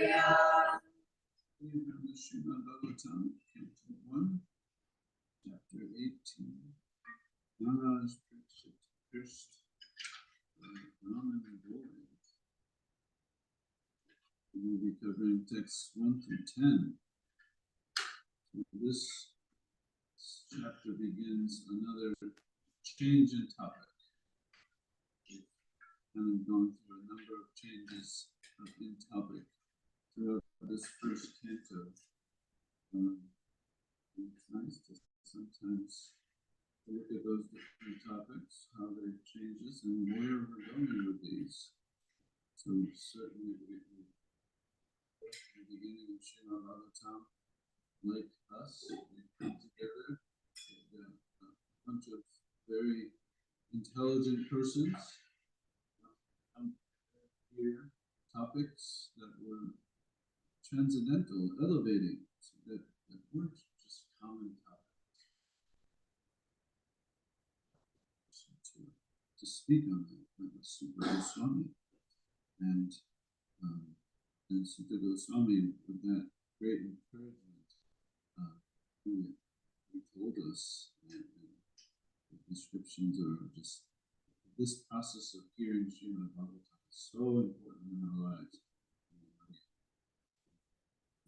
From the Srimad Bhagavatam, Canto 1, Chapter 18. Maharaj Parikshit cursed Brahman and boy. We will be covering texts 1 through 10. So this chapter begins another change in topic. We've gone through a number of changes in topic throughout this first canto. It's nice to sometimes look at those different topics, how they changes, and where we're going with these. So certainly we at the beginning of Srimad Bhagavatam, like us, we come together with a bunch of very intelligent persons here, topics that were transcendental, elevating, so that weren't just common topics. To speak on that was Sutta Goswami, and Sutta Goswami, with that great encouragement, he told us, and the descriptions are just, this process of hearing Srimad Bhagavatam is so important in our lives.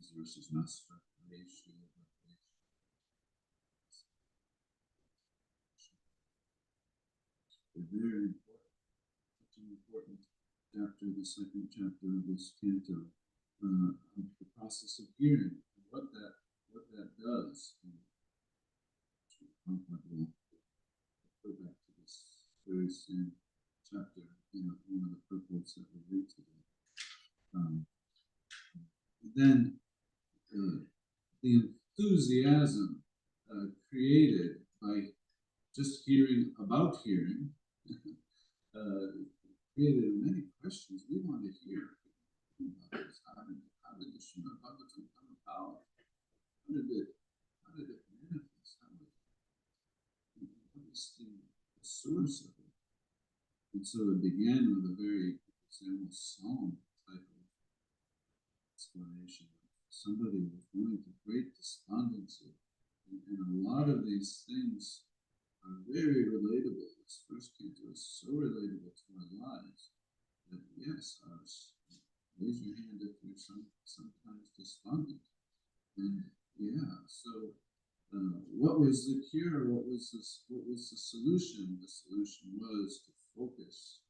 These verses, Master, they're very important. Such an important chapter, the second chapter of this canto, of the process of hearing, and what that does. We'll go back to this very same chapter in one of the purports that we read today. Then the enthusiasm created by just hearing about hearing created many questions. We want to hear about this. How did the Srimad Bhagavatam come about? How did it manifest? What is the source of it? And so it began with a very almost psalm type of explanation. Somebody was going to great despondency, and a lot of these things are very relatable. This first canto is so relatable to our lives that yes, raise your hand if you're sometimes despondent. And yeah, so what was the cure? What was the solution? The solution was to focus,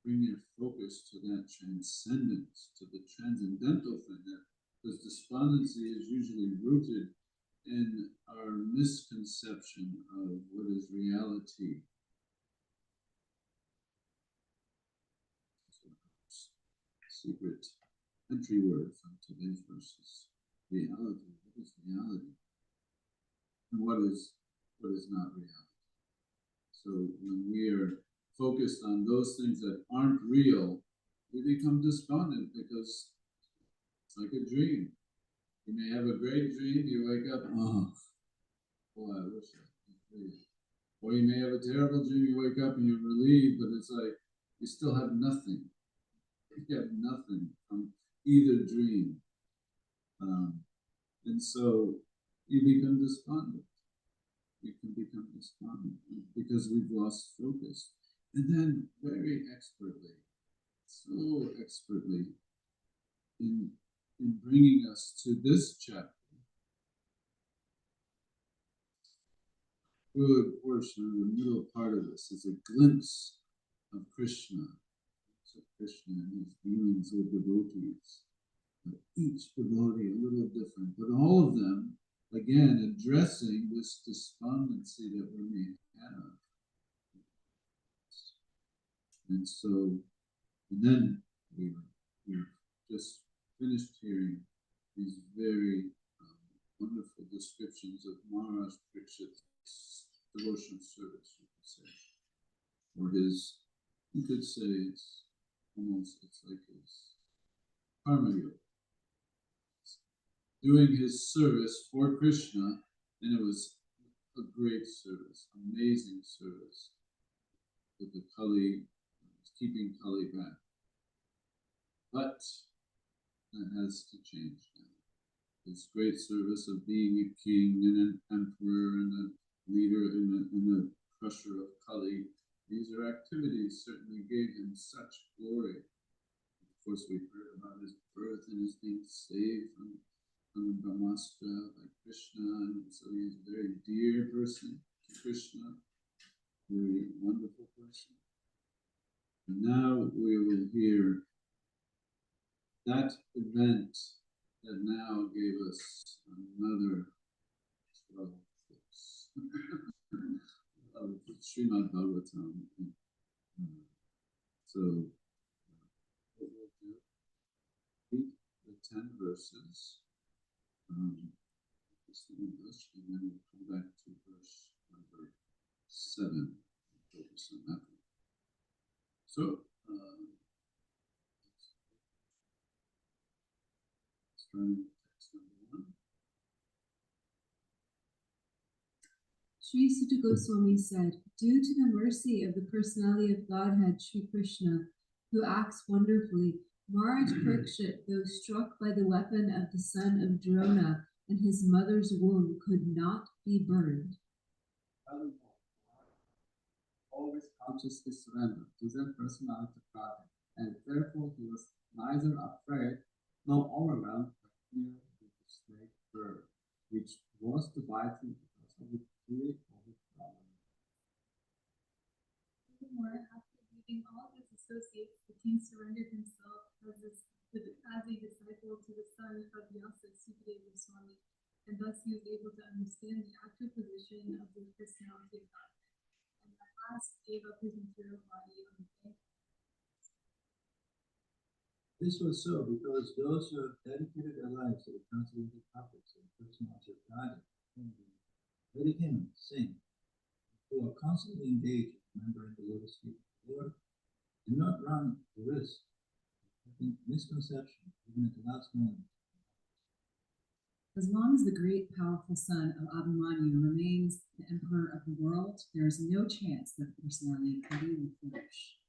bring your focus to that transcendence, to the transcendental thing. Because despondency is usually rooted in our misconception of what is reality. Secret entry word from today's verses. Reality. What is reality? And what is not reality? So when we are focused on those things that aren't real, we become despondent because it's like a dream. You may have a great dream, you wake up, oh, boy, I wish I was real. Or you may have a terrible dream, you wake up and you're relieved, but it's like you still have nothing. You have nothing from either dream. And so you become despondent. You can become despondent because we've lost focus. And then very expertly, so expertly, in bringing us to this chapter, good portion of the middle part of this is a glimpse of Krishna. So Krishna and his dealings with devotees. But each devotee a little different, but all of them, again, addressing this despondency that we may have. And so, and then we've just finished hearing these very wonderful descriptions of Maharaj Parikshit's devotional service, you could say. Or his, you could say it's like his karma yoga. Doing his service for Krishna, and it was a great service, amazing service. With the Kali, keeping Kali back. But that has to change now. This great service of being a king and an emperor and a leader and a crusher of Kali, these are activities certainly gave him such glory. Of course, we've heard about his birth and his being saved from Brahmastra by Krishna, and so he's a very dear person to Krishna, very wonderful person. And now we will hear that event that now gave us another 12 books of Srimad Bhagavatam. So, what we'll do, read the 10 verses, this English, and then we'll come back to verse number 7, and focus on that one. So, starting with text number 1. Sri Sutta Goswami said, due to the mercy of the personality of Godhead, Sri Krishna, who acts wonderfully, Maharaj Parikshit, though struck by the weapon of the son of Drona and his mother's womb, could not be burned. Always consciously surrendered to the personality of Godhead, and therefore he was neither afraid nor overwhelmed by fear of the snake bird, which was to bite him because of the fear of his problem. Furthermore, after leaving all his associates, the king surrendered himself as a disciple to the son of Vyasa, Sukadeva Goswami, and thus he was able to understand the actual position of the personality of God, and at last gave up his material body on the bank. This was so because those who have dedicated their lives to the transcendental topics of the personality of God, very hymn, sing, who are constantly engaged in remembering the lotus feet of the Lord, do not run the risk of having misconception even at the last moment. As long as the great powerful son of Abhimanyu remains the emperor of the world, there is no chance that the personality of Kali will flourish.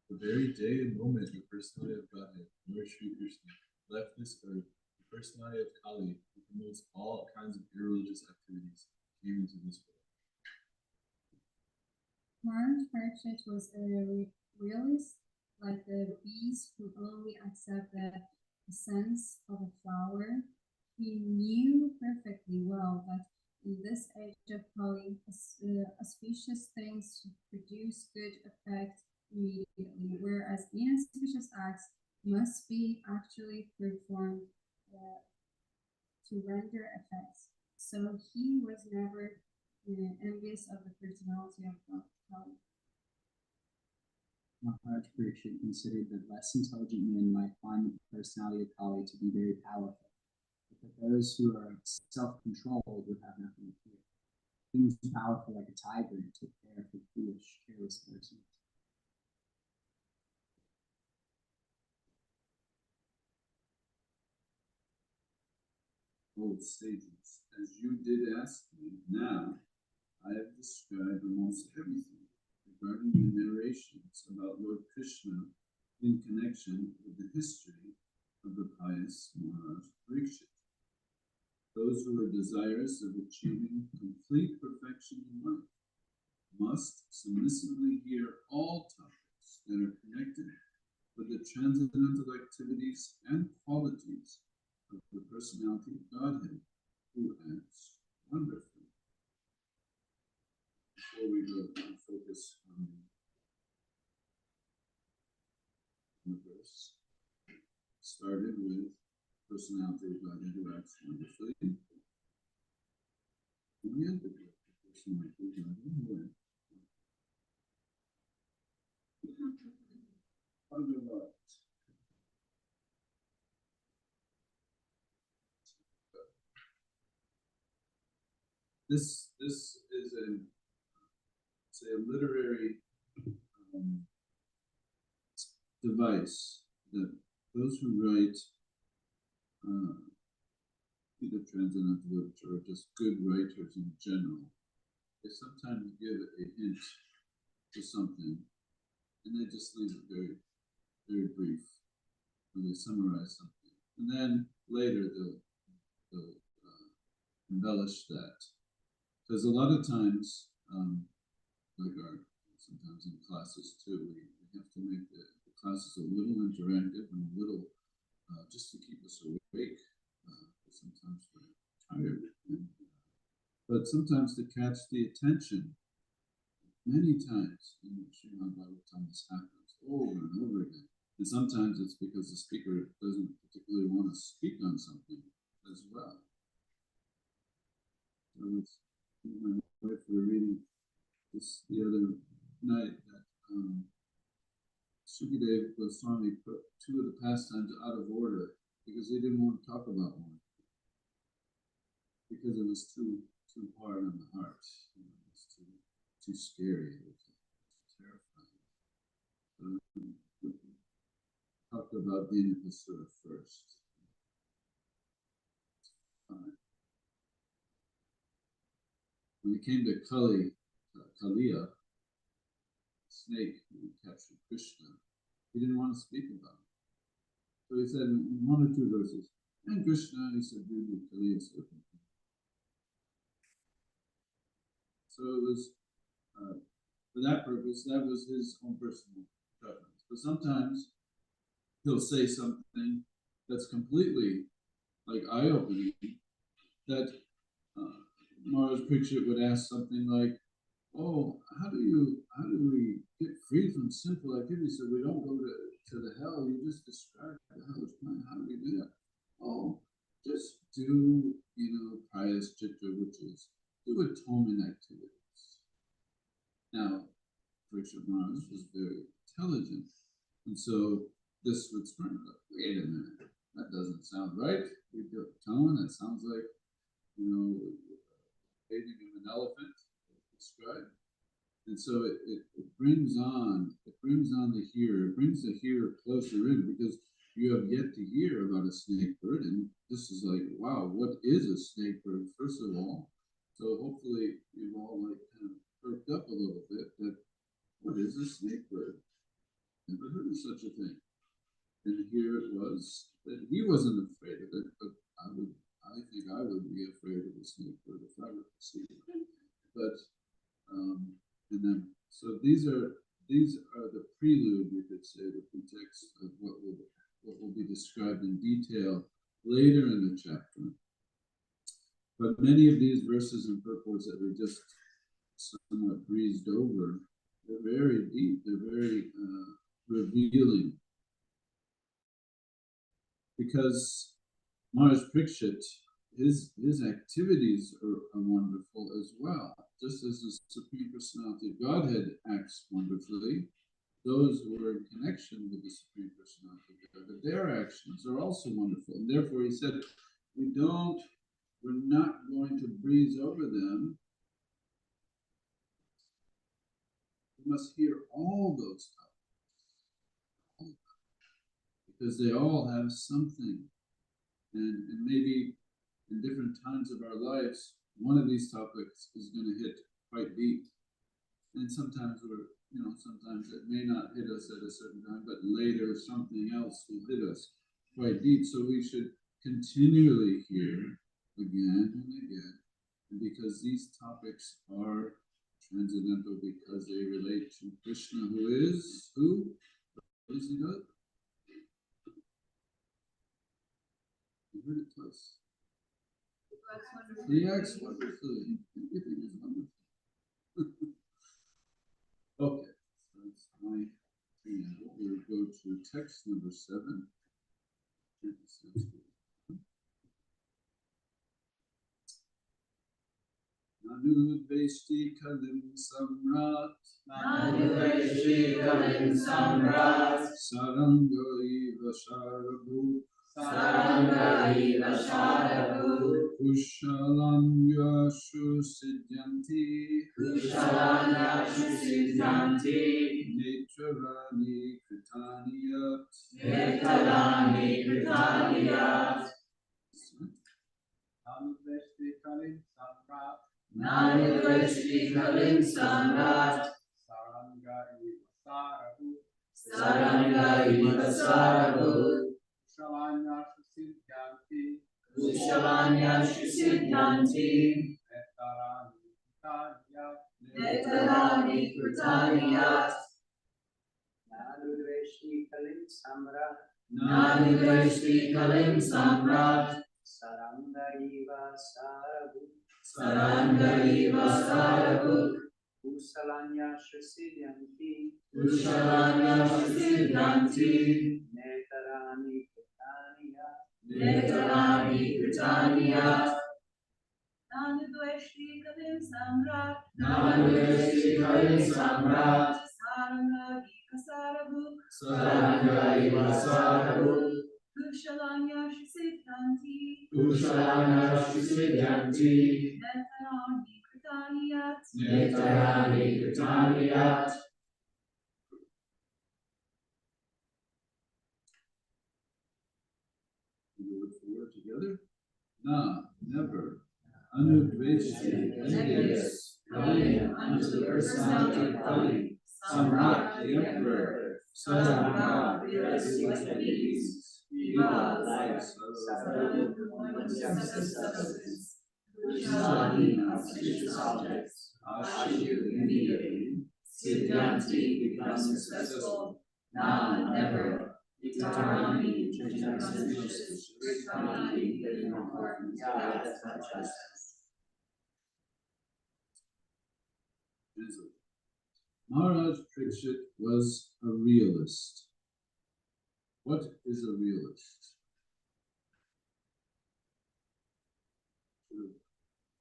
The very day and moment the personality of Godhead, Lord Sri Krishna, left this earth, the personality of Kali, who promotes all kinds of irreligious activities, came into this world. Maharaj Parikshit was a realist, like the bees who only accept the essence of a flower. He knew perfectly well that in this age of Kali, auspicious things produce good effect immediately, whereas inauspicious acts must be actually performed to render effects. So he was never envious of the personality of Kali. Maharaj Parikshit considered that less intelligent men might find the personality of Kali to be very powerful, but that those who are self-controlled would have nothing to fear. He was powerful like a tiger and took care of the foolish, careless person. O sages, as you did ask me, now I have described almost everything regarding the narrations about Lord Krishna in connection with the history of the pious Maharaj Parikshit. Those who are desirous of achieving complete perfection in life must submissively hear all topics that are connected with the transcendental activities and qualities of the personality of Godhead, who acts wonderfully. Before we go and focus on the verse, started with personality of Godhead who acts wonderfully, and we ended with the personality of Godhead who acts wonderfully. This is a literary device that those who write either transcendental literature or just good writers in general, they sometimes give a hint to something and they just leave it very very brief, where they summarize something. And then later they'll embellish that. Because a lot of times, like sometimes in classes too, we have to make the classes a little interactive and a little just to keep us awake. Sometimes we're tired, but sometimes to catch the attention. Many times in Srimad Bhagavatam this happens over and over again. And sometimes it's because the speaker doesn't particularly want to speak on something as well. So it's, my wife, we were reading this the other night that Sukadeva Goswami put two of the pastimes out of order because he didn't want to talk about one. Because it was too hard on the heart. It was too scary. It was terrifying. Talk about Dinapasura first. When it came to Kaliya, snake who captured Krishna, he didn't want to speak about it. So he said in one or two verses, and Krishna, he subdued the Kaliya serpent. So it was, for that purpose, that was his own personal preference. But sometimes he'll say something that's completely like eye-opening, that Maharaj Parikshit would ask something like, oh, how do we get free from sinful activities so we don't go to the hell? You just described the hellish plan. How do we do that? Oh, just do, prayaschitta, which is do atonement activities. Now, Parikshit Maharaj was very intelligent, and so this would spring up. Wait a minute, that doesn't sound right. We do atonement. That sounds like, bathing of an elephant, described. And so it brings on the hearer. It brings the hearer closer in because you have yet to hear about a snake bird, and this is like, wow, what is a snake bird? First of all, so hopefully you've all kind of perked up a little bit that what is a snake bird? Never heard of such a thing. And here it was that he wasn't afraid of it, but I think I would be afraid of a snake bird if I were to see it. But and then so these are the prelude, you could say, the pretext of what will be described in detail later in the chapter. But many of these verses and purports that are just somewhat breezed over, they're very deep, they're very revealing. Because Maharaj Parikshit, his activities are wonderful as well. Just as the Supreme Personality of Godhead acts wonderfully, those who are in connection with the Supreme Personality of Godhead, their actions are also wonderful. And therefore he said, we're not going to breeze over them. We must hear all those topics. Because they all have something. And maybe in different times of our lives, one of these topics is going to hit quite deep. And sometimes sometimes it may not hit us at a certain time, but later something else will hit us quite deep. So we should continually hear again and again. And because these topics are transcendental, because they relate to Krishna, who is who? What does he do? You heard it twice. He acts wonderfully. Everything is wonderful. Okay, so that's my preamble. We'll go to text number 7. Nanudveshti kalim samrat. Nanudveshti kalim samrat. Saranga iva sharabu. Saranga iva sharabu. Kushalanyashu siddhanti. Kushalanyashu siddhanti. Netrani kritaniyat. Netrani kritaniyat. Nanudveshti kalim samrat. Nanudveshti kalim samrat. Saranga iva sharabu. Saranga Iva Sarabhu, Kushalanya Shusidhyanti, Kushalanya Shusidhanti, Netarani Netarani Kritanya, Kritanyat, Nanudveshi Kalim Samrat, Nanudveshti Kalim Samrat, Saranga Iva Sarabhu, Saranga Iva Sarabhu, Kushalanya Shusidhyanti, Kushalanya Shusidhanti, Netarani Kritanya, Netarani Kritanyat, Nanudveshti Kalim Samrat, Nanudveshti Kalim Samrat, Saranga Ika Sarabhu, Saranga Iva Sarabhu, Kushalanya Shusidhanti, Kushalanya Shusidhanti, Netarani Kritanyat, Netarani Kritanyat. You do it for together? Na, never. Anudveshti, Envious, coming unto the personality of Kali, Samrat, the emperor, Saranga, fearless like the bees, Viva, like Sarabhu, one senseless substance, Kushalani, auspicious objects, Ashu, immediately, Siddhanti, becomes successful, Na, never, Itarani, which is auspicious, Kritani, living in accordance, Yat, justice. Translate. Maharaj Parikshit was a realist. What is a realist?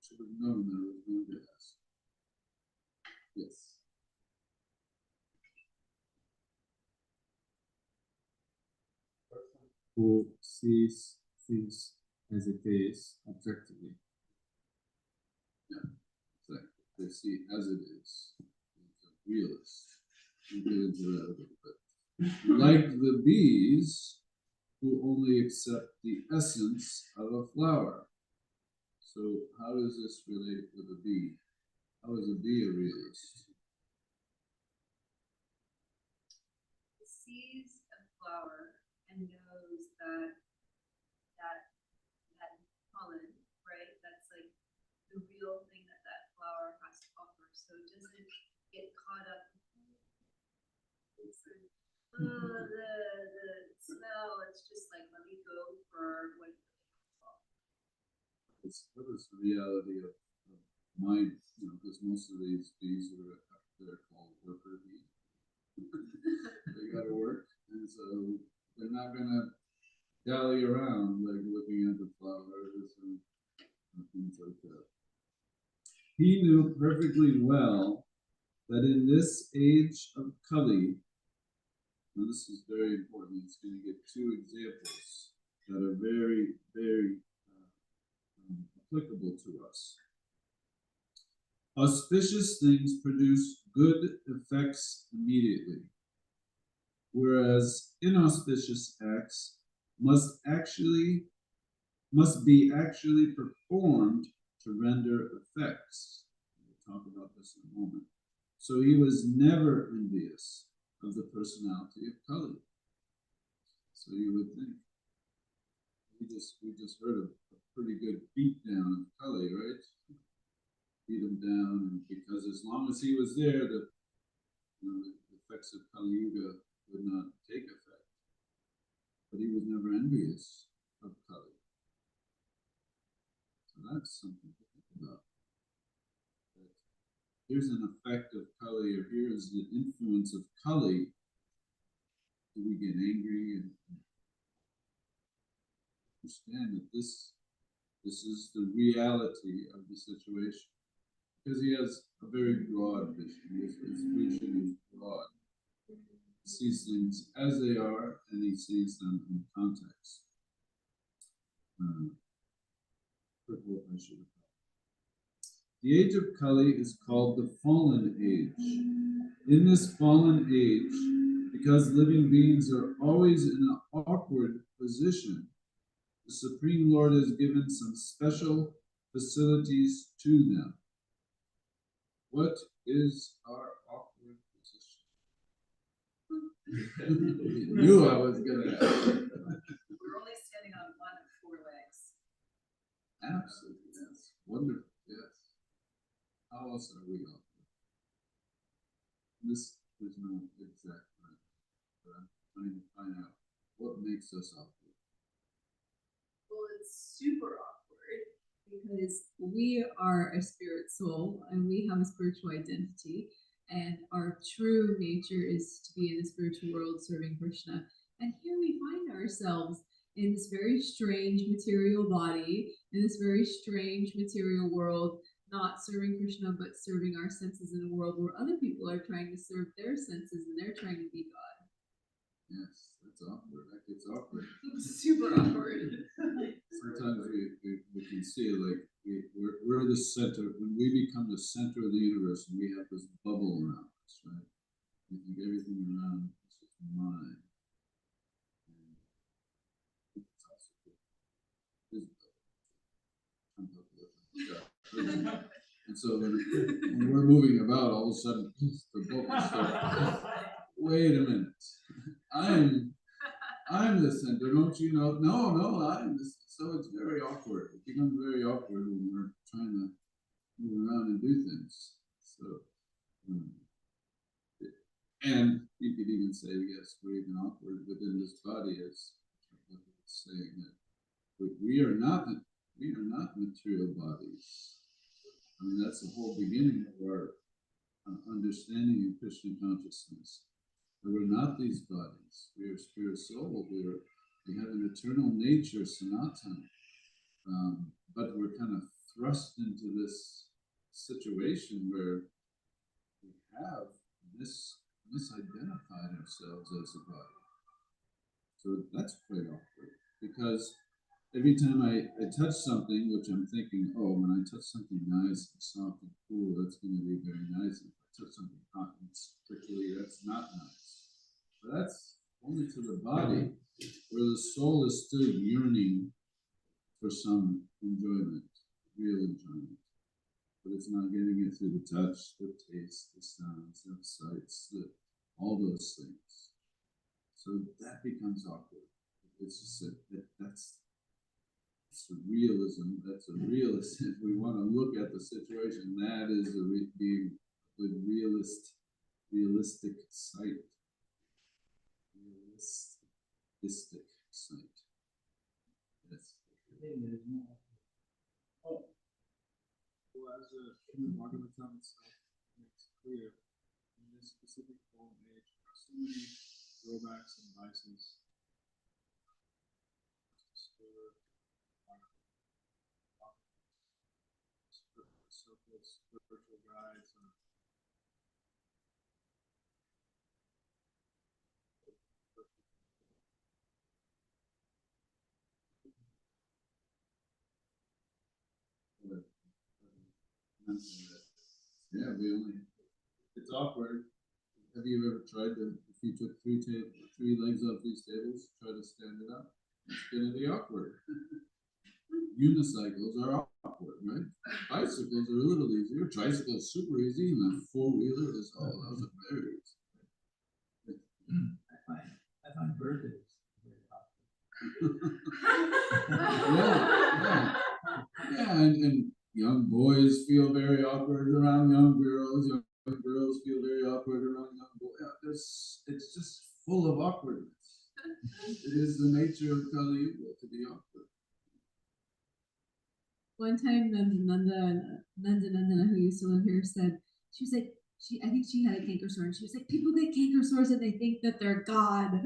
Should have known that I was going to ask. Yes. Who sees things as it is objectively. Yeah, exactly. They see as it is. It's a realist. We'll get into that a little bit. Like the bees who only accept the essence of a flower. So how does this relate with a bee? How is a bee a realist? Sees a flower and knows that pollen, right? That's like the real thing that flower has to offer. So it doesn't get caught up the smell. It's just like, let me go for what What is the reality of mind? Because most of these bees they're called worker bees. They got to work, and so they're not gonna dally around like looking at the flowers and things like that. He knew perfectly well that in this age of Kali, and this is very important, it's going to give two examples that are very, very applicable to us. Auspicious things produce good effects immediately, whereas inauspicious acts must be actually performed to render effects. We'll talk about this in a moment. So he was never envious of the personality of Kali. So you would think. We just heard a pretty good beat down of Kali, right? Beat him down, and because as long as he was there, the effects of Kali Yuga would not take effect. But he was never envious of Kali. So that's something to think about. Here's an effect of Kali, or here's the influence of Kali. Do we get angry and understand that this is the reality of the situation? Because he has a very broad vision. His vision is broad. He sees things as they are, and he sees them in context. The age of Kali is called the fallen age. In this fallen age, because living beings are always in an awkward position, the Supreme Lord has given some special facilities to them. What is our awkward position? You knew I was gonna ask. We're only standing on one of four legs. Absolutely, yes. Wonderful, yes. How else are we all? This is not exact right, but I'm trying to find out what makes us awkward. Well, it's super awkward because we are a spirit soul and we have a spiritual identity, and our true nature is to be in the spiritual world serving Krishna. And here we find ourselves in this very strange material body, in this very strange material world, not serving Krishna, but serving our senses in a world where other people are trying to serve their senses and they're trying to be God. Yes, that's awkward. That gets awkward. Super awkward. Sometimes we can see it like we're the center. When we become the center of the universe and we have this bubble around us, right? We think everything around us is mine. And it's also visible. And so when we're moving about, all of a sudden the bubbles start. Wait a minute. I'm the center, don't you know? No, I'm the. So it's very awkward. It becomes very awkward when we're trying to move around and do things. So, and you could even say, yes, we're even awkward within this body, as saying that we are not material bodies. I mean, that's the whole beginning of our understanding of Krishna consciousness. We're not these bodies. We are spirit soul. We have an eternal nature, Sanatana. But we're kind of thrust into this situation where we have misidentified ourselves as a body. So that's quite awkward because every time I touch something, which I'm thinking, oh, when I touch something nice and soft and cool, that's going to be very nice. If I touch something hot and prickly, that's not nice. But that's only to the body, where the soul is still yearning for some enjoyment, real enjoyment. But it's not getting it through the touch, the taste, the sounds, the sights, all those things. So that becomes awkward. It's just that's the realism. That's a realist. If we want to look at the situation, that is being the realistic sight. Realistic sight. Yes. Oh. Well, as a human Bhagavatam itself makes clear, in this specific fallen age, there are so many drawbacks and vices. Spiritual guides and Yeah, it's awkward. Have you ever tried to, if you took three legs off these tables, try to stand it up? It's going to be awkward. Unicycles are awkward, right? Bicycles are a little easier. Tricycles super easy, and the four-wheeler is, those are very easy. I find birthdays very Yeah, and young boys feel very awkward around young girls. Young girls feel very awkward around young boys. It's just full of awkwardness. It is the nature of Kali Yuga to be awkward. One time, Nanda, who used to live here, said, she was like, I think she had a canker sore, and she was like, people get canker sores and they think that they're God.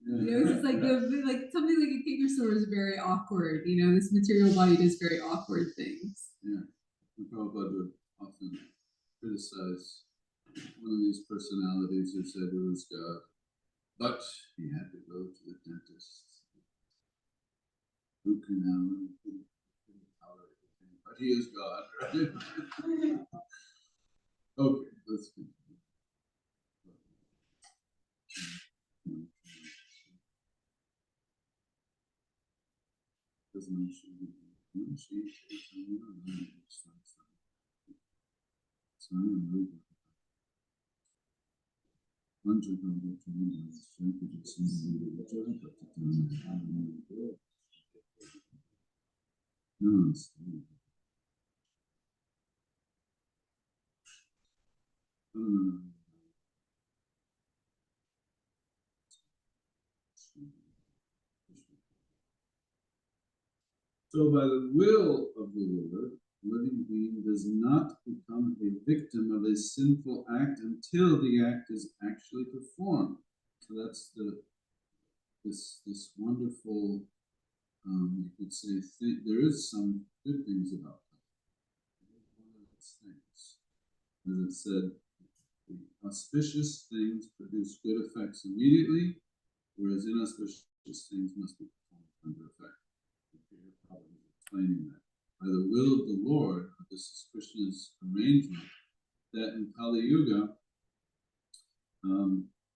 Yeah. You know, it's just like something like a canker sore is very awkward. You know, this material body does very awkward things. Yeah, Prabhupada would often criticize one of these personalities who said it was God, but he had to go to the dentist. Root canal, and couldn't tolerate the pain, but he is God, right? Okay, let's continue. So by the will of the Lord, the living being does not become a victim of a sinful act until the act is actually performed. So that's this wonderful, you could say, there is some good things about that. One of those things, as it said, the auspicious things produce good effects immediately, whereas inauspicious things must be performed under effect. Probably explaining that. By the will of the Lord, this is Krishna's arrangement, that in Kali Yuga,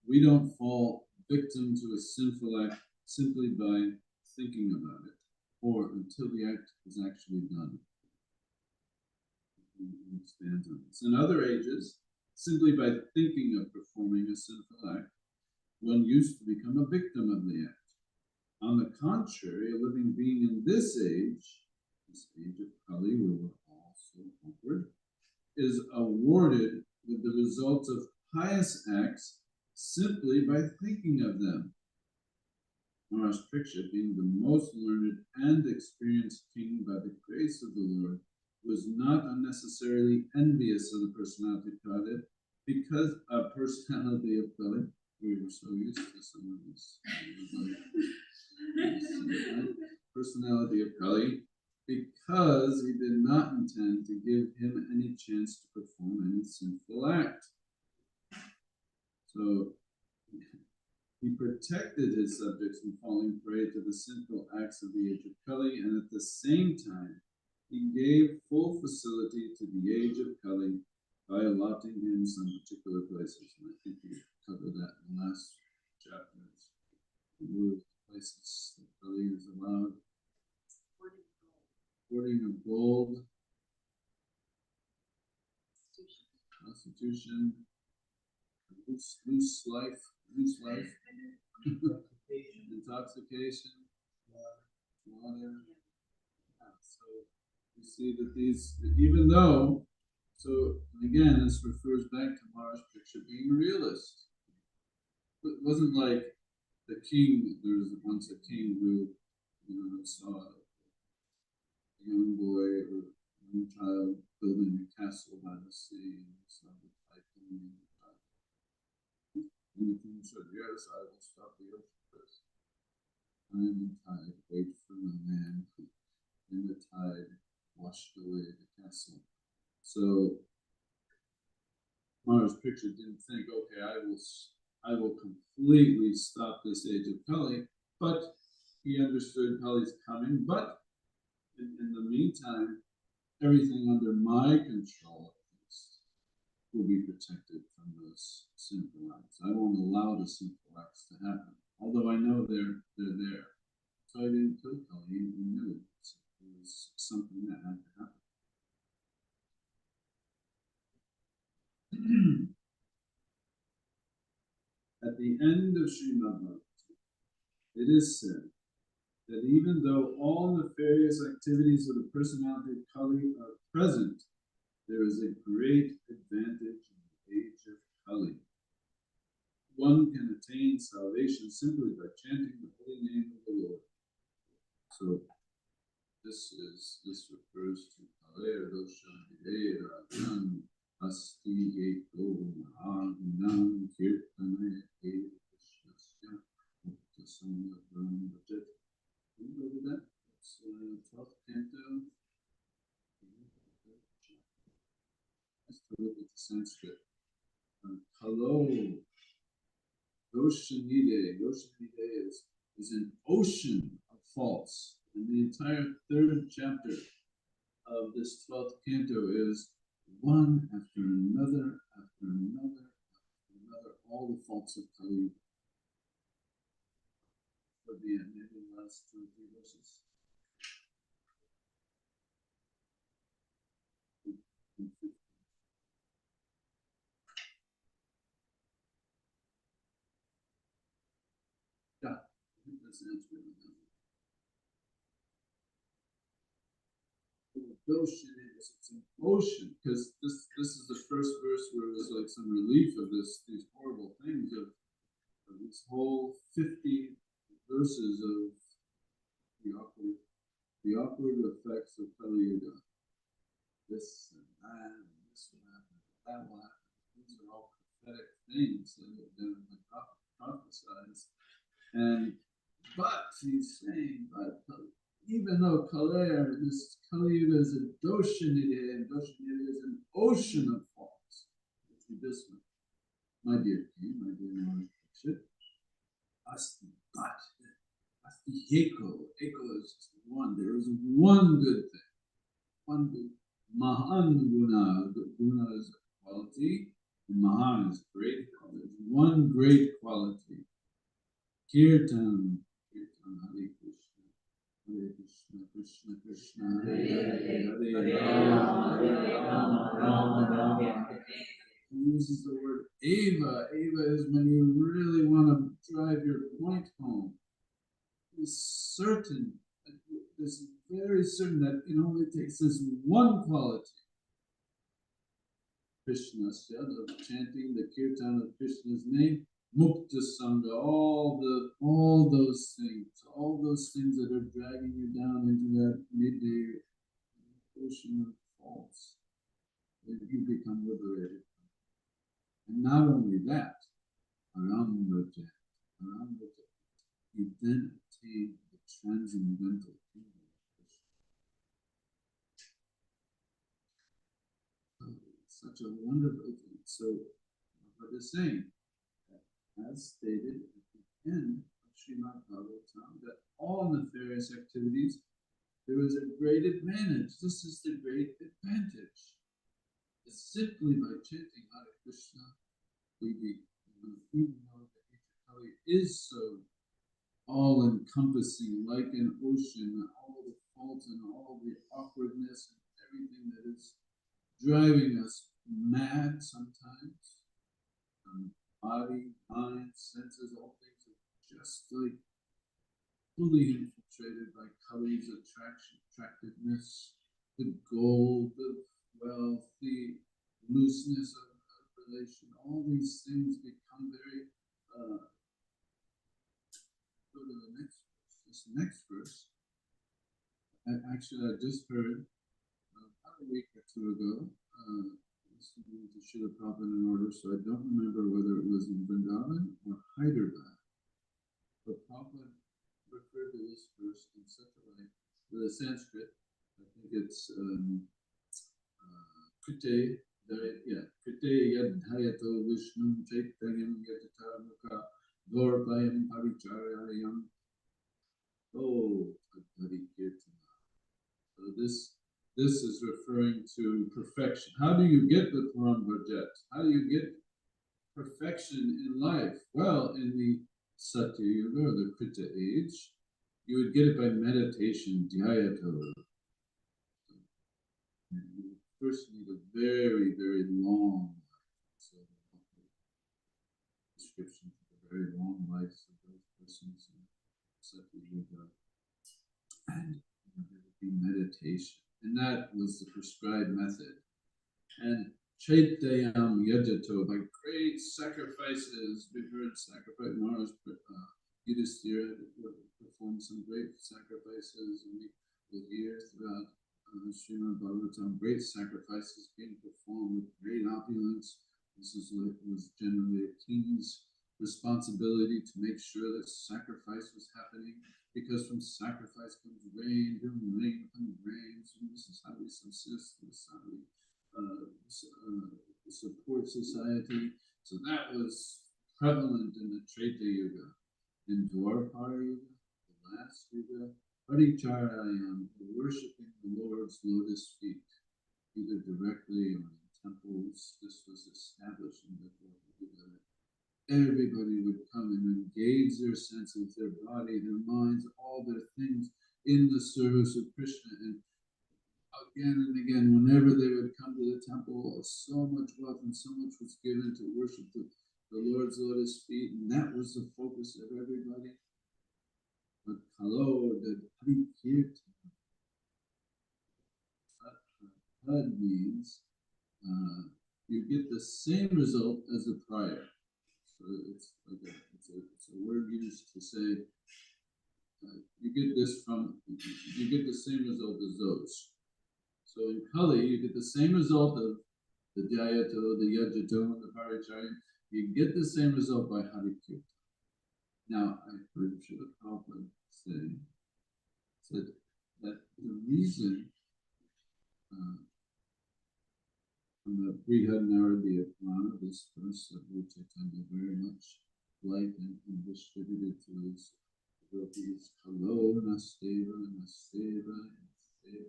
we don't fall victim to a sinful act simply by thinking about it, or until the act is actually done. He expands on this. In other ages, simply by thinking of performing a sinful act, one used to become a victim of the act. On the contrary, a living being in this age of Kali, where we're all so awkward, is awarded with the results of pious acts simply by thinking of them. Maharaj Pariksha, being the most learned and experienced king by the grace of the Lord, was not unnecessarily envious of the personality of Kali, because a personality of Kali, we were so used to some of this. Personality of Kali, because he did not intend to give him any chance to perform any sinful act. So he protected his subjects from falling prey to the sinful acts of the age of Kali, and at the same time, he gave full facility to the age of Kali by allotting him some particular places. And I think we covered that in the last chapters. The places that Kali is allowed. Hoarding of gold, prostitution, loose life, intoxication, water. Yeah, so you see that these, even though, so again, this refers back to Maharaj Pariksha being a realist. It wasn't like the king, there was once a king who, saw a young boy or young child building a castle by the sea and saw the typhoon. And the king said, "Yes, I will stop the ocean first. I am the tide, wait for no man." And the tide washed away the castle. So Maharaj Pariksha didn't think, okay, I will completely stop this age of Kali, but he understood Kali's coming, but in the meantime, everything under my control will be protected from those sinful acts. I won't allow the sinful acts to happen, although I know they're there. So I didn't kill Kali. He knew it was something that had to happen. At the end of Srimad Bhagavatam, it is said that even though all nefarious activities of the personality of Kali are present, there is a great advantage in the age of Kali. One can attain salvation simply by chanting the holy name of the Lord. So this refers to Kali Dosha Videra Asti Eko Mahagunam Kirtanaya Krishnasya Muktasana Brahma Bhajet. Can you go to that? It's 12th canto. Let's look at the Sanskrit. Kalo Doshanide. Doshanide is an ocean of faults. And the entire third chapter of this 12th canto is one after another, all the faults of Kali. Would be maybe the last 2 or 3 verses. Sanskrit. Ocean is it's an ocean because this is the first verse where there's like some relief of these horrible things of this whole 50 verses of the awkward effects of Kali Yuga. This and that, and this will happen, that will happen. These are all prophetic things that have been prophesied. And but he's saying, but even though this Kali Yuga is a doshanide, and doshanide is an ocean of faults, which we just went. My dear king, my dear Lord, but Eko is just one. There is one good thing, one good Mahan Guna. Guna is quality, and Mahan is great. There's one great quality. Kirtan, Hare Krishna, Krishna Krishna, Hare Hare, Hare Rama, Rama Rama. He uses the word Eva. Eva is when you really want to drive your point home. It's certain, it's very certain that it only takes this one quality. Krishna, the chanting the kirtan of Krishna's name, Mukta Sangha, all those things that are dragging you down into that midday ocean of faults, that you become liberated. And not only that, Aramraja, you then attain the transcendental kingdom of Krishna. Such a wonderful thing. So, what is saying, as stated at the end of Srimad Bhagavatam, that all nefarious activities, there is a great advantage. This is the great advantage. It's simply by chanting Hare Krishna, even though the Kali is so all-encompassing, like an ocean, all the faults and all the awkwardness and everything that is driving us mad sometimes. Body, mind, senses, all things are just like fully infiltrated by Kali's attractiveness, the gold, the wealth, the looseness of relation. All these things become very. Go to the next verse. This next verse, I just heard about a week or two ago. Listening to Srila Prabhupada in order, so I don't remember whether it was in Vrindavan or Hyderabad. But Prabhupada referred to this verse in such a way, with a Sanskrit, I think it's Krite Yadhayato Vishnum Chaitanyam Yatata Mukha Dvarpayam Paricharyayam. Oh, Hari Kirtana. So this is referring to perfection. How do you get the Param Varjet? How do you get perfection in life? Well, in the Satya Yuga, or the Krita age, you would get it by meditation, dhyayato. You first need a very, very long life. So, description of the very long lives of those persons in Satya Yuga. And there would be meditation. And that was the prescribed method. And Chaitayam Yajato, by great sacrifices, we've heard sacrifice, Mars, Yudhisthira performed some great sacrifices, and we will hear throughout Srimad Bhagavatam, great sacrifices being performed with great opulence. This was generally a king's responsibility to make sure that sacrifice was happening, because from sacrifice comes rain, from rain comes rain, so this is how we subsist, this is how we support society. So that was prevalent in the Treta Yuga. In Dwarpara Yuga, the last Yuga, Paricharayam, worshipping the Lord's lotus feet, either directly or in temples. This was established in the Dwarpara Yuga. Everybody would come and engage their senses, their body, their minds, all their things in the service of Krishna. And again and again, whenever they would come to the temple, so much wealth and so much was given to worship the Lord's lotus feet, and that was the focus of everybody. but kalo, the parikirtan. Had means you get the same result as the prior. So it's like it's a word used to say you get this from you get the same result as those. So in Kali you get the same result of the Dhyayato, the Yajato, and the Paricharya. You get the same result by Harikirtan. Now I heard Srila Prabhupada said that the reason from the Brihad Naradiya Purana, this verse that Lord Chaitanya very much liked and distributed to his devotees. Kalo nasteva nasteva nasteva.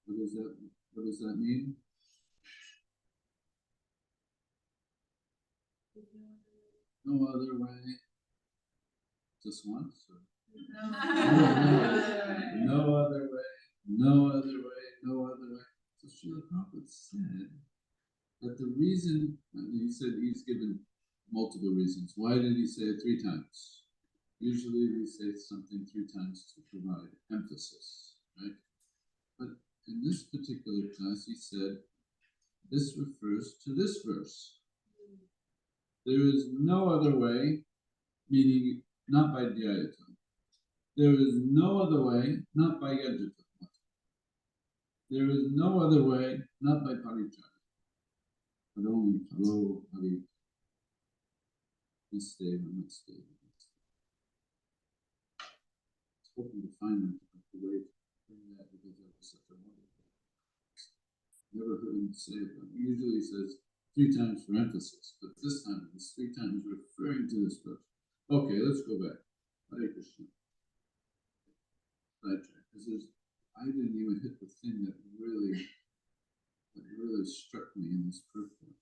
What does that mean? No other way. Just once? Or? No other way. No other way. No other way. So Srila Prabhupada said that the reason, he said he's given multiple reasons. Why did he say it 3 times? Usually we say something 3 times to provide emphasis, right? But in this particular class, he said, this refers to this verse. There is no other way, meaning not by Dhyayata. There is no other way, not by Yajata. There is no other way, not by Parichaya, but only Kalo Hari. Nasteva, Nasteva. I was hoping to find the way to bring that because that was such a wonderful. Never heard him say it, but usually he says 3 times for emphasis, but this time it's 3 times referring to this verse. Okay, let's go back. Hare Krishna. Sidetrack, because I didn't even hit the thing that really struck me in this purport.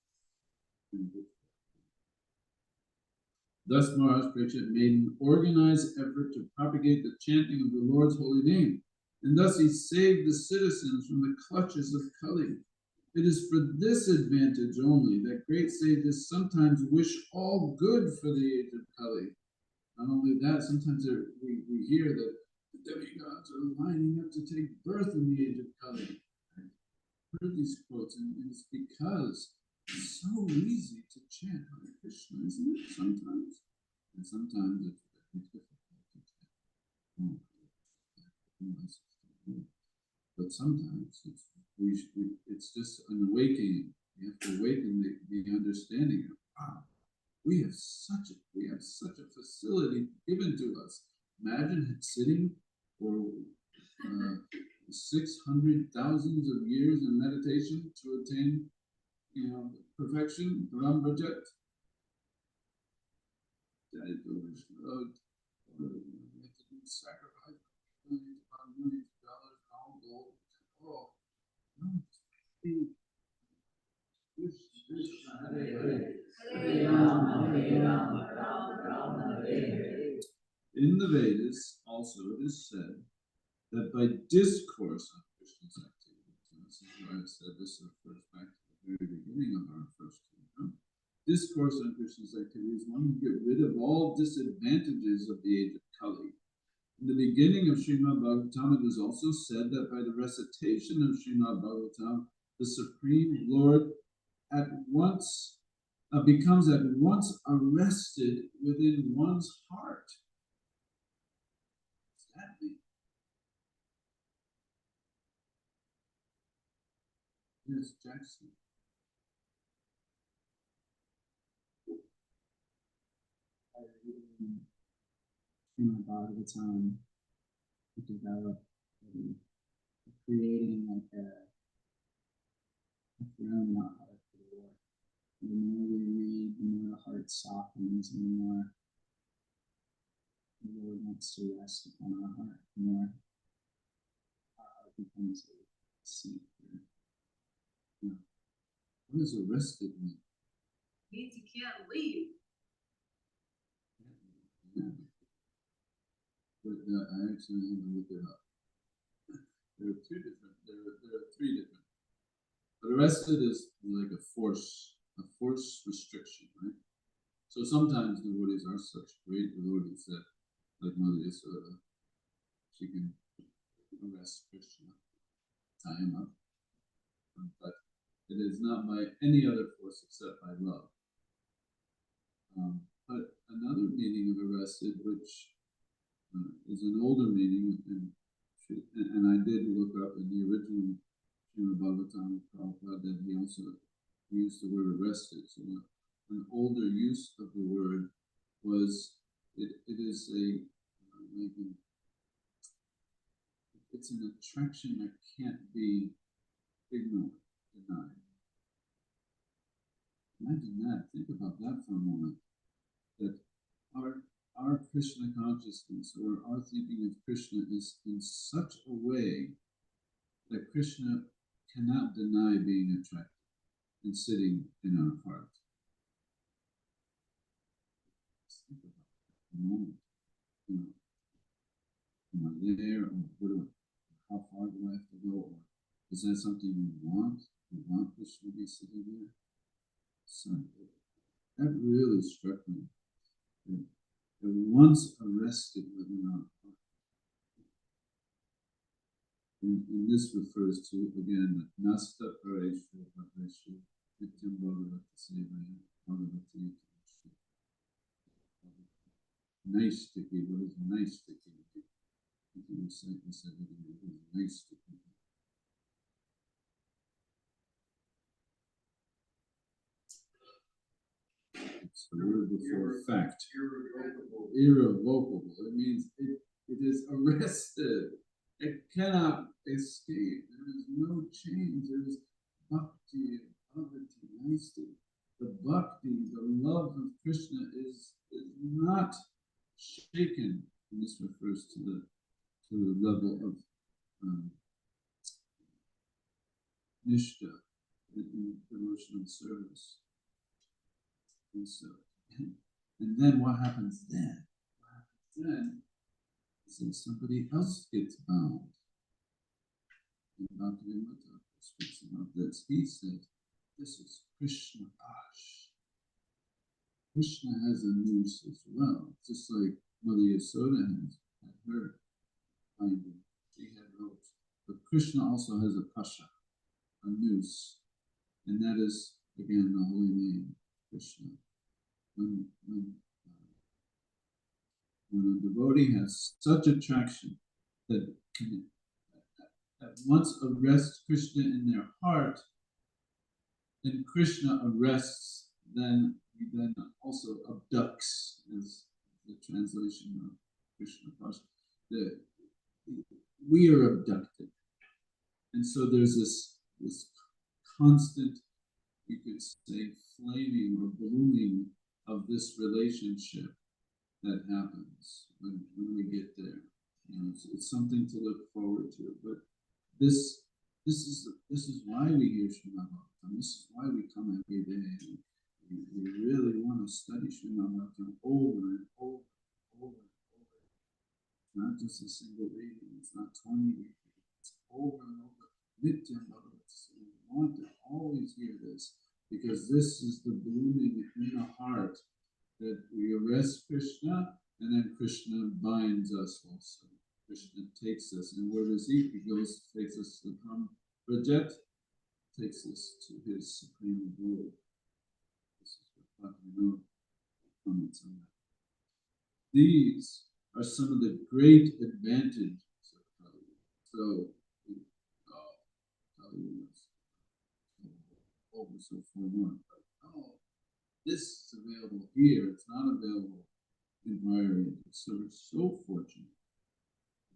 Thus Maharaj Parikshit made an organized effort to propagate the chanting of the Lord's holy name, and thus he saved the citizens from the clutches of Kali. It is for this advantage only that great sages sometimes wish all good for the age of Kali. Not only that, sometimes we hear that the demigods are lining up to take birth in the age of Kali. I've heard these quotes, and it's because it's so easy to chant Hare Krishna, isn't it? Sometimes. And sometimes it's very difficult to chant. But sometimes it's just an awakening. You have to awaken the understanding of, wow, we have such a facility given to us. Imagine sitting for 600,000 of years in meditation to attain, perfection, Ram Bhajet. We have to sacrifice millions upon millions of dollars in all gold. Oh, no. In the Vedas, also it is said that by discourse on Krishna's activities, and this is why I said this refers back to the very beginning of our first kingdom. Discourse on Krishna's activities, one can get rid of all disadvantages of the age of Kali. In the beginning of Srimad Bhagavatam, it was also said that by the recitation of Srimad Bhagavatam, the Supreme Lord at once becomes at once arrested within one's heart. What's that mean? Yes, Jackson. Srimad Bhagavatam to develop creating like a throne not heart for the Lord. The more we read, the more the heart softens, and the more the Lord wants to rest upon our heart, the more our heart becomes a seat. What does arrested mean? Means you can't leave. Yeah. But I actually had to look it up. There are 3 different. There are 3 different. But arrested is like a force restriction, right? So sometimes devotees are such great devotees that, like Mother Yasoda, she can arrest Krishna, tie him up. But it is not by any other force except by love. But another meaning of arrested, which is an older meaning, and I did look up in the original Srimad Bhagavatam of Prabhupada that he also used the word arrested. So an older use of the word was it is it's an attraction that can't be ignored, denied. Imagine that. Think about that for a moment. That our Krishna consciousness or our thinking of Krishna is in such a way that Krishna cannot deny being attracted and sitting in our heart. Just think about that for a moment. Am I there, or how far do I have to go? Or is that something we want? We want Krishna to be sitting there? So that really struck me. That once arrested within our heart. And this refers to, again, Nasta Pareshu Bhagaveshu Nityam Bhagavata Sevaya Bhagavati Naistiki. What is Naistiki? You said what is Naistiki? It's the word before fact. Irrevocable. It means it is arrested. It cannot escape. There is no change. There is bhakti, bhagavati, naisthi. The bhakti, the love of Krishna is not shaken. And this refers to the level of nishta in devotional service. And so, and then what happens then? What happens then is that somebody else gets bound. And Bhaktivinoda speaks about this. He says, this is Krishna Ash. Krishna has a noose as well, just like Mother Yasoda had her finding. She had ropes. But Krishna also has a pasha, a noose. And that is, again, the holy name, Krishna. When a devotee has such attraction that can at once arrest Krishna in their heart, then Krishna arrests, then he then also abducts, is the translation of Krishna Pasha. We are abducted. And so there's this constant, you could say, flaming or blooming of this relationship that happens when we get there. It's something to look forward to. But this is why we hear Srimad Bhagavatam. This is why we come every day. We really want to study Srimad Bhagavatam over and over and over and over. It's not just a single reading. It's not 20 readings. It's over and over. Nityam Bhagavatam. We want to always hear this because this is the blooming in the heart that we arrest Krishna and then Krishna binds us also. Krishna takes us, and where does he? He goes, takes us to come Rajat, takes us to his supreme abode. This is what Bhaktivinoda comments on that. These are some of the great advantages of Kali. So, Kali was over so forlorn, but this is available here. It's not available in Brahma. So we're so fortunate.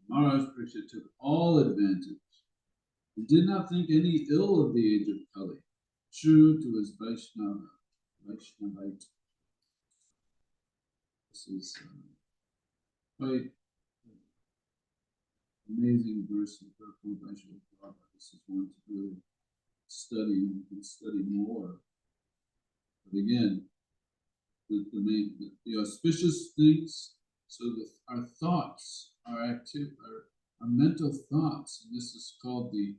Maharaj Parikshit took all advantage and did not think any ill of the age of Kali, true to his Vaishnavite. This is quite amazing verse in Purple Vaishnava. This is one to really study and study more. But again, the auspicious things, so our thoughts, our mental thoughts, and this is called the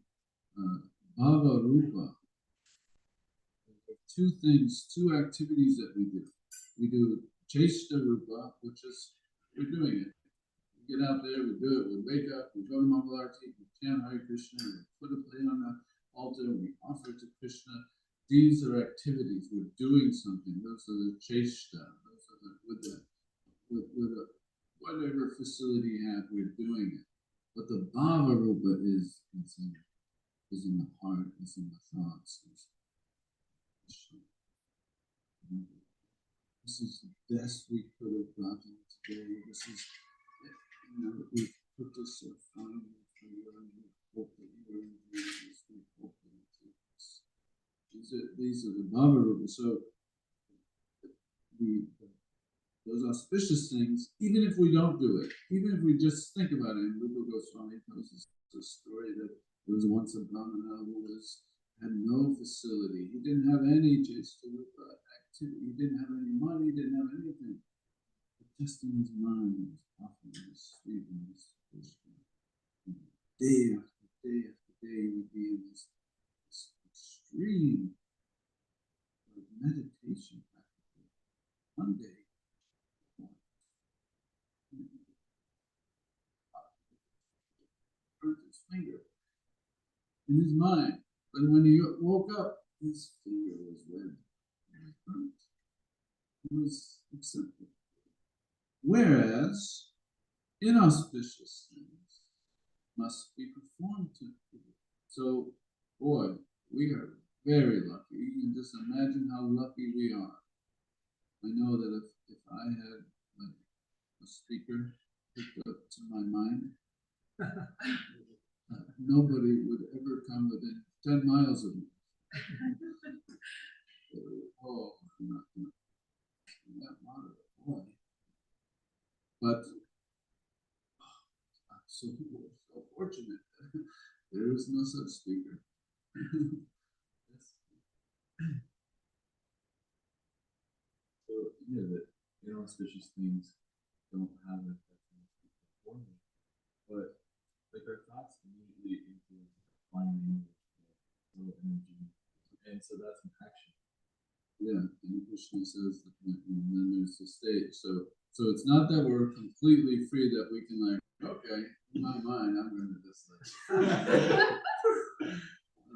Bhava Rupa. There are two things, two activities that we do. we do Cheshta Rupa, which is, we're doing it. We get out there, we do it, we wake up, we go to Mangalarti, we chant Hare Krishna, we put a plate on the altar, we offer it to Krishna. These are activities, we're doing something. Those are the Cheshta, those are with a, whatever facility you have, we're doing it. But the Bhava Rupa is in the heart, is in the thoughts. This is the best we could have gotten today. This is, we've put this so finely for you, and we hope that you are enjoying this. We hope that you take this. These are the Bhava Rupa. So, those auspicious things, even if we don't do it, even if we just think about it, and Rupa Goswami tells us the story that there was once a Brahmana who had no facility. He didn't have any Cheshta Rupa activity. He didn't have any money. He didn't have anything. But just in his mind, he was offering this sweetness. Day after day after day, he would be in this extreme meditation practice. One day, hurt his finger in his mind. But when he woke up, his finger was red. It was burnt. It was accepted. Whereas inauspicious things must be performed to people. So, boy, we are very lucky. You can just imagine how lucky we are. I know that if I had a speaker hooked up to my mind, nobody would ever come within 10 miles of me. Oh, that model, boy. But I'm so fortunate. There is no such speaker. So, that inauspicious things don't have an effect on people formally, but like our thoughts immediately influence fine language, energy, and so that's an action. Yeah, and Krishna says that, and then there's the state. So it's not that we're completely free that we can okay, in my mind, I'm going to just I'll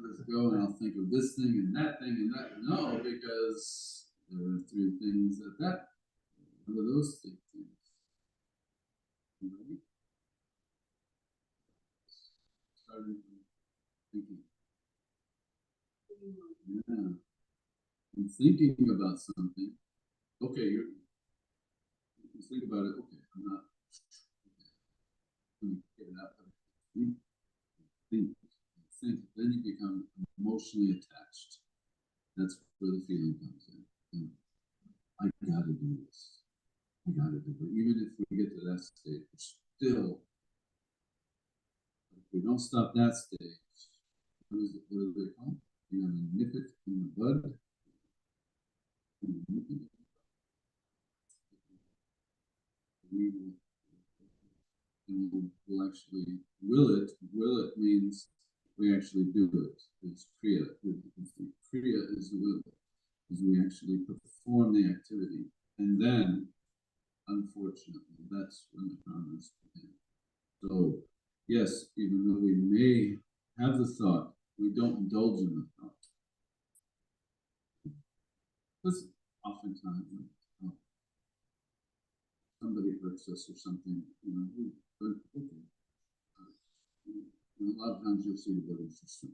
just go and I'll think of this thing and that thing and that. No, because there are three things that one of those three things. Right? Starting from thinking. Yeah. And thinking about something. Okay, you think about it. Okay, I'm not. Let me get it out. Think. Then you become emotionally attached. That's where the feeling comes in. And I gotta do this. I gotta do it. Even if we get to that stage, we're still. If we don't stop that stage, what do they call? You're gonna nip it in the bud. We'll actually will it. Will it means we actually do it. It's kriya. Kriya is will. Is we actually perform the activity. And then, unfortunately, that's when the karmas begin. So, yes, even though we may have the thought, we don't indulge in the thought. Because oftentimes, somebody hurts us or something, okay. A lot of times you'll see the brothers just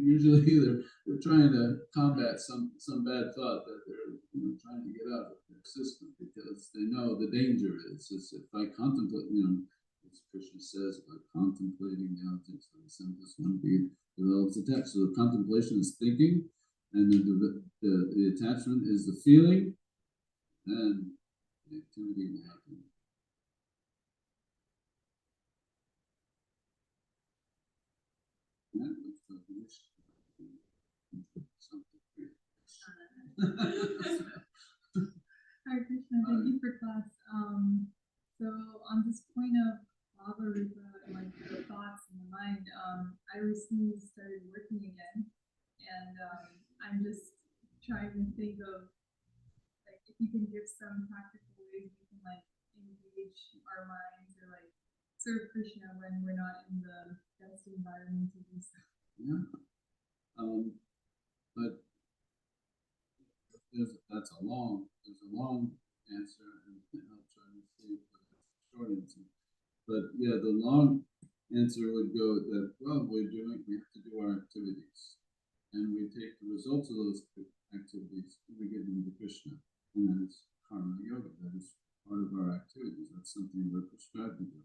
usually they're trying to combat some bad thought that they're trying to get out of their system because they know the danger is if I contemplate, as Krishna says, by contemplating the objects of the senses, one develops attachment. So the contemplation is thinking, and then the attachment is the feeling, and the activity will happen. Hare Krishna, thank you for class. So on this point of Bhava Rupa, like the thoughts in the mind, I recently started working again, and I'm just trying to think of if you can give some practical ways we can like engage our minds or like serve Krishna when we're not in the best environment to do so. Yeah. But there's a long answer, and I'll try to see if it's a short answer. But yeah, the long answer would go that, well, we have to do our activities, and we take the results of those activities and we give them to Krishna, and that is karma yoga. That is part of our activities. That's something we're prescribed to do.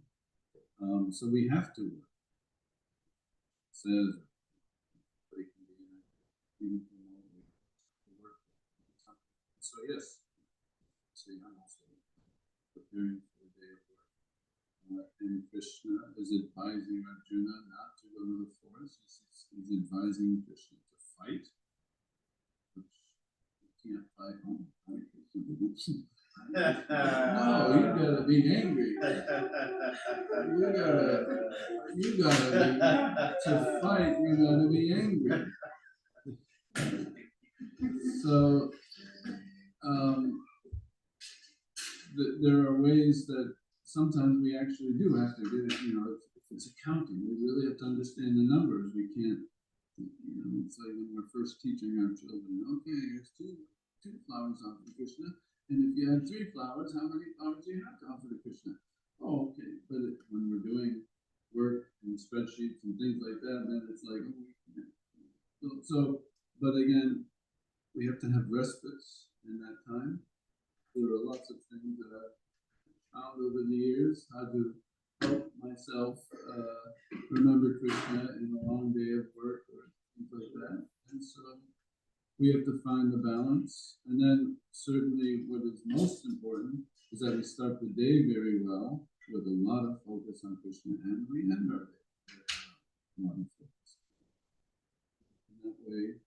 So we have to work. It says everybody can be in even remotely to work. So yes, see, I'm also preparing for the day of work. And Krishna is advising Arjuna not to go to the forest. He's advising Krishna to fight, which you can't fight home. No, you gotta be angry. You gotta be, to fight, you gotta be angry. So, there are ways that sometimes we actually do have to get it, if it's accounting, we really have to understand the numbers. We can't, it's like when we're first teaching our children, okay, here's two flowers offered to Krishna, and if you had 3 flowers, how many flowers do you have to offer to Krishna? Oh, okay, but when we're doing work and spreadsheets and things like that, then it's like, but again, we have to have respites in that time. There are lots of things that I've found over the years, how to help myself remember Krishna in a long day of work or things like that. And so we have to find the balance. And then certainly what is most important is that we start the day very well with a lot of focus on Krishna, and we end our day with a lot of focus. In that way,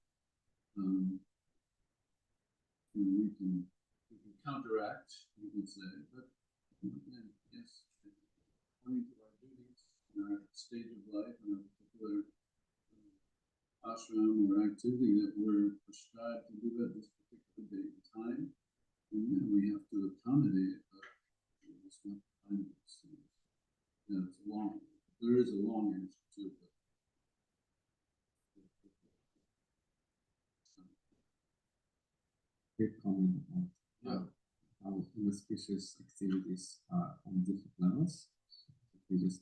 we can counteract, you could say, but again, yes, according to our duties in our stage of life and a particular ashram or activity that we're prescribed to do at this particular date and time, and then we have to accommodate it, but it's not time to see. Yeah, it's long. There is a long answer to it. Quick comment on how inauspicious activities are on different levels. We just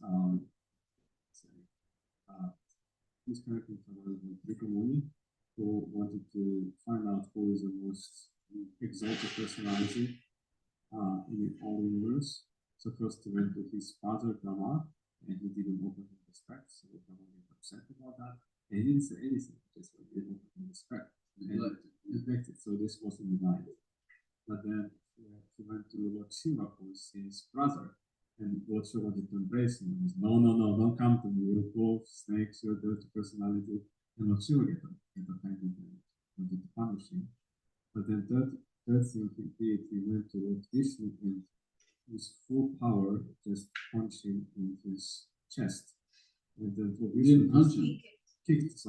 this character was Vikrmuni, who wanted to find out who is the most exalted personality in all the universe. So first he went to his father Brahma, and he didn't offer him respect, so Brahma got upset about that. And he didn't say anything, just like didn't offer him respect. Neglected. So this was in the night. But then he went to Lord Shiva, who is his brother, and Lord Shiva wanted to embrace him. He was, no, don't come to me. You're both snakes, you're dirty personality. And Lord Shiva get offended and wanted to punish him. But then third thing he did, he went to Lord Vishnu and with full power just punched him in his chest. And then Lord Vishnu didn't punch him. Kicked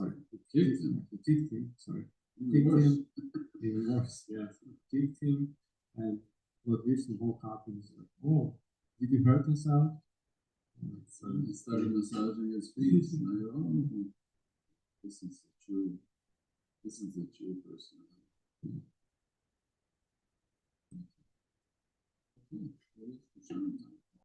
him. Even worse, yes. Kicked him, and Lord Vishnu woke up and was like, oh, did you hurt yourself? So he started massaging his feet, and I go, oh, this is the true person. Okay,